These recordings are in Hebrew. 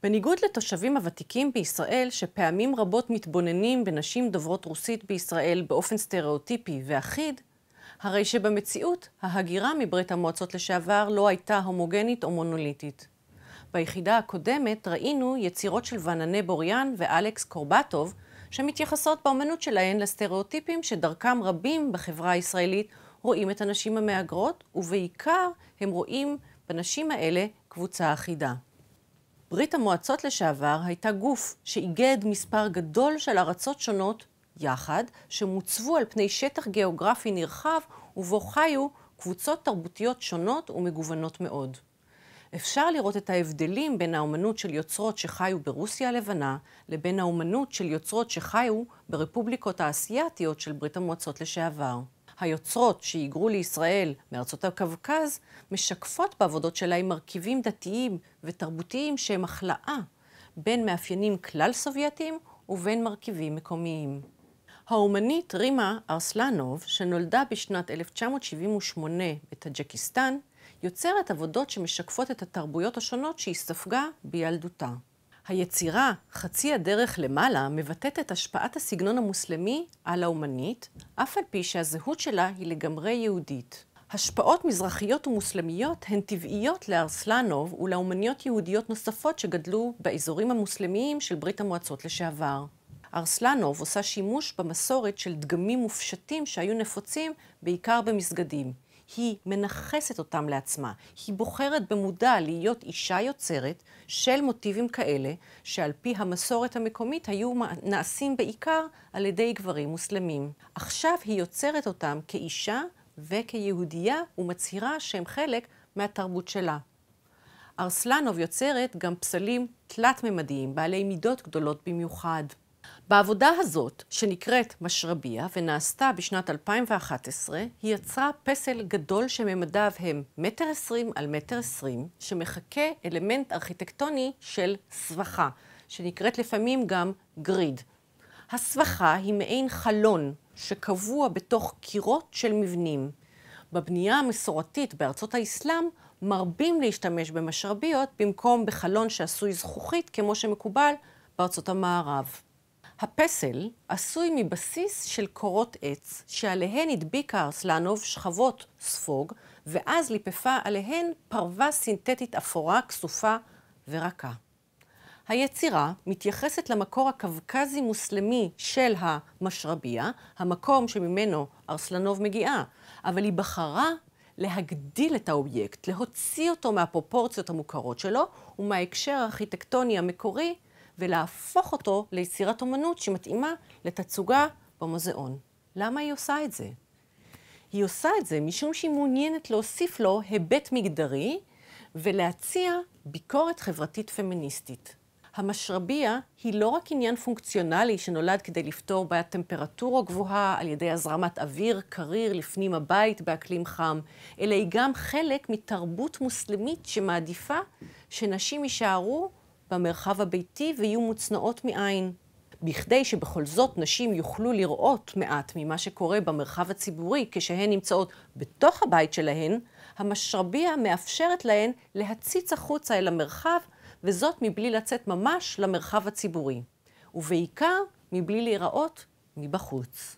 בניגוד לתושבים הוותיקים בישראל, שפעמים רבות מתבוננים בנשים דוברות רוסית בישראל באופן סטריאוטיפי ואחיד, הרי שבמציאות ההגירה מברית המועצות לשעבר לא הייתה הומוגנית או מונוליטית. ביחידה הקודמת ראינו יצירות של וננה בוריאן ואלכס קורבטוב, שמתייחסות באמנות שלהן לסטריאוטיפים שדרכם רבים בחברה הישראלית רואים את הנשים המהגרות, ובעיקר הם רואים בנשים האלה קבוצה אחידה. ברית המועצות לשעבר הייתה גוף שאיגד מספר גדול של ארצות שונות יחד, שמוצבו על פני שטח גיאוגרפי נרחב, ובו חיו קבוצות תרבותיות שונות ומגוונות מאוד. אפשר לראות את ההבדלים בין האומנות של יוצרות שחיו ברוסיה הלבנה, לבין האומנות של יוצרות שחיו ברפובליקות האסייתיות של ברית המועצות לשעבר. היוצרות שהיגרו לישראל מארצות הקווקז משקפות בעבודות שלהם מרכיבים דתיים ותרבותיים שהם החלאה בין מאפיינים כלל סובייטיים ובין מרכיבים מקומיים. האומנית רימה ארסלנוב, שנולדה בשנת 1978 בטאג'קיסטן, יוצרת עבודות שמשקפות את התרבויות השונות שהיא ספגה בילדותה. היצירה חצי הדרך למעלה מבטאת את השפעת הסגנון המוסלמי על האומנית, אף על פי שהזהות שלה היא לגמרי יהודית. השפעות מזרחיות ומוסלמיות הן טבעיות לארסלנוב ולאומניות יהודיות נוספות שגדלו באזורים המוסלמיים של ברית המועצות לשעבר. ארסלנוב עושה שימוש במסורת של דגמים מופשטים שהיו נפוצים בעיקר במסגדים. היא מנחסת אותם לעצמה. היא בוחרת במודע להיות אישה יוצרת של מוטיבים כאלה, שעל פי המסורת המקומית היו נעשים בעיקר על ידי גברים מוסלמים. עכשיו היא יוצרת אותם כאישה וכיהודייה ומצהירה שהם חלק מהתרבות שלה. ארסלנוב יוצרת גם פסלים תלת-ממדיים, בעלי מידות גדולות במיוחד. בעבודה הזאת, שנקראת משרביה ונעשתה בשנת 2011, היא יצרה פסל גדול שממדיו הם 1.20 על 1.20 מטר, שמחכה אלמנט ארכיטקטוני של סבכה, שנקראת לפעמים גם גריד. הסבכה היא מעין חלון שקבוע בתוך קירות של מבנים. בבנייה המסורתית בארצות האסלאם מרבים להשתמש במשרביות במקום בחלון שעשוי זכוכית כמו שמקובל בארצות המערב. הפסל עשוי מבסיס של קורות עץ שעליהן הדביקה ארסלנוב שכבות ספוג ואז ליפפה עליהן פרווה סינתטית אפורה, כסופה ורכה. היצירה מתייחסת למקור הקווקזי מוסלמי של המשרביה, המקום שממנו ארסלנוב מגיעה, אבל היא בחרה להגדיל את האובייקט, להוציא אותו מהפרופורציות המוכרות שלו ומההקשר הארכיטקטוני המקורי, ולהפוך אותו ליצירת אומנות שמתאימה לתצוגה במוזיאון. למה היא עושה את זה? היא עושה את זה משום שהיא מעוניינת להוסיף לו היבט מגדרי ולהציע ביקורת חברתית פמיניסטית. המשרביה היא לא רק עניין פונקציונלי שנולד כדי לפתור בעיית טמפרטורה גבוהה על ידי הזרמת אוויר קריר לפנים הבית באקלים חם, אלא היא גם חלק מתרבות מוסלמית שמעדיפה שנשים יישארו במרחב הביתי ויהיו מוצנעות מעין. בכדי שבכל זאת נשים יוכלו לראות מעט ממה שקורה במרחב הציבורי כשהן נמצאות בתוך הבית שלהן, המשרביה מאפשרת להן להציץ החוצה אל המרחב, וזאת מבלי לצאת ממש למרחב הציבורי, ובעיקר מבלי להיראות מבחוץ.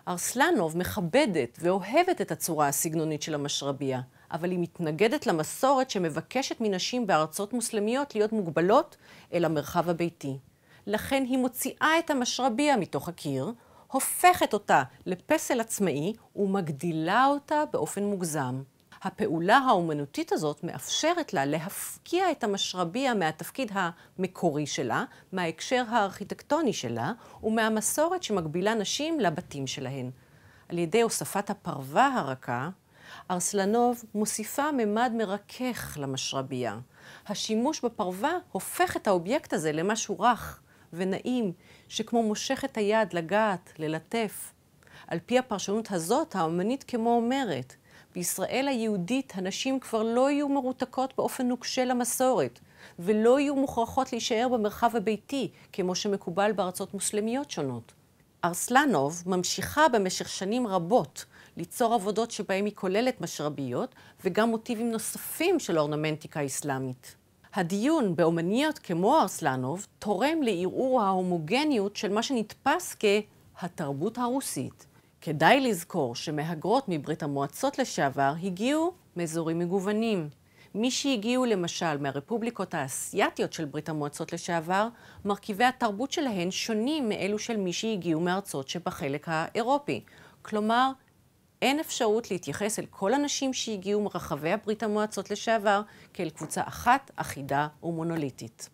ארסלנוב מכבדת ואוהבת את הצורה הסגנונית של המשרביה, אבל היא מתנגדת למסורת שמבקשת מנשים בארצות מוסלמיות להיות מוגבלות אל המרחב הביתי. לכן היא מוציאה את המשרביה מתוך הקיר, הופכת אותה לפסל עצמאי ומגדילה אותה באופן מוגזם. הפעולה האומנותית הזאת מאפשרת לה להפקיע את המשרביה מהתפקיד המקורי שלה, מההקשר הארכיטקטוני שלה ומהמסורת שמגבילה נשים לבתים שלהן. על ידי הוספת הפרווה הרכה, ארסלנוב מוסיפה ממד מרכך למשרביה. השימוש בפרווה הופך את האובייקט הזה למשהו רך ונעים, שכמו מושך את היד לגעת, ללטף. על פי הפרשנות הזאת, האומנית כמו אומרת, בישראל היהודית הנשים כבר לא יהיו מרותקות באופן נוקשה למסורת, ולא יהיו מוכרחות להישאר במרחב הביתי, כמו שמקובל בארצות מוסלמיות שונות. ארסלנוב ממשיכה במשך שנים רבות ליצור עבודות שבהם היא כוללת משרביות וגם מוטיבים נוספים של אורנמנטיקה אסלאמית. הדיון באומניות כמו ארסלנוב תורם לערעור ההומוגניות של מה שנתפס כהתרבות הרוסית. כדאי לזכור שמהגרות מברית המועצות לשעבר הגיעו מאזורים מגוונים. מי שהגיעו למשל מהרפובליקות האסייתיות של ברית המועצות לשעבר, מרכיבי התרבות שלהן שונים מאלו של מי שהגיעו מארצות שבחלק האירופי. כלומר, אין אפשרות להתייחס אל כל אנשים שהגיעו מרחבי הברית המועצות לשעבר כאל קבוצה אחת, אחידה ומונוליטית.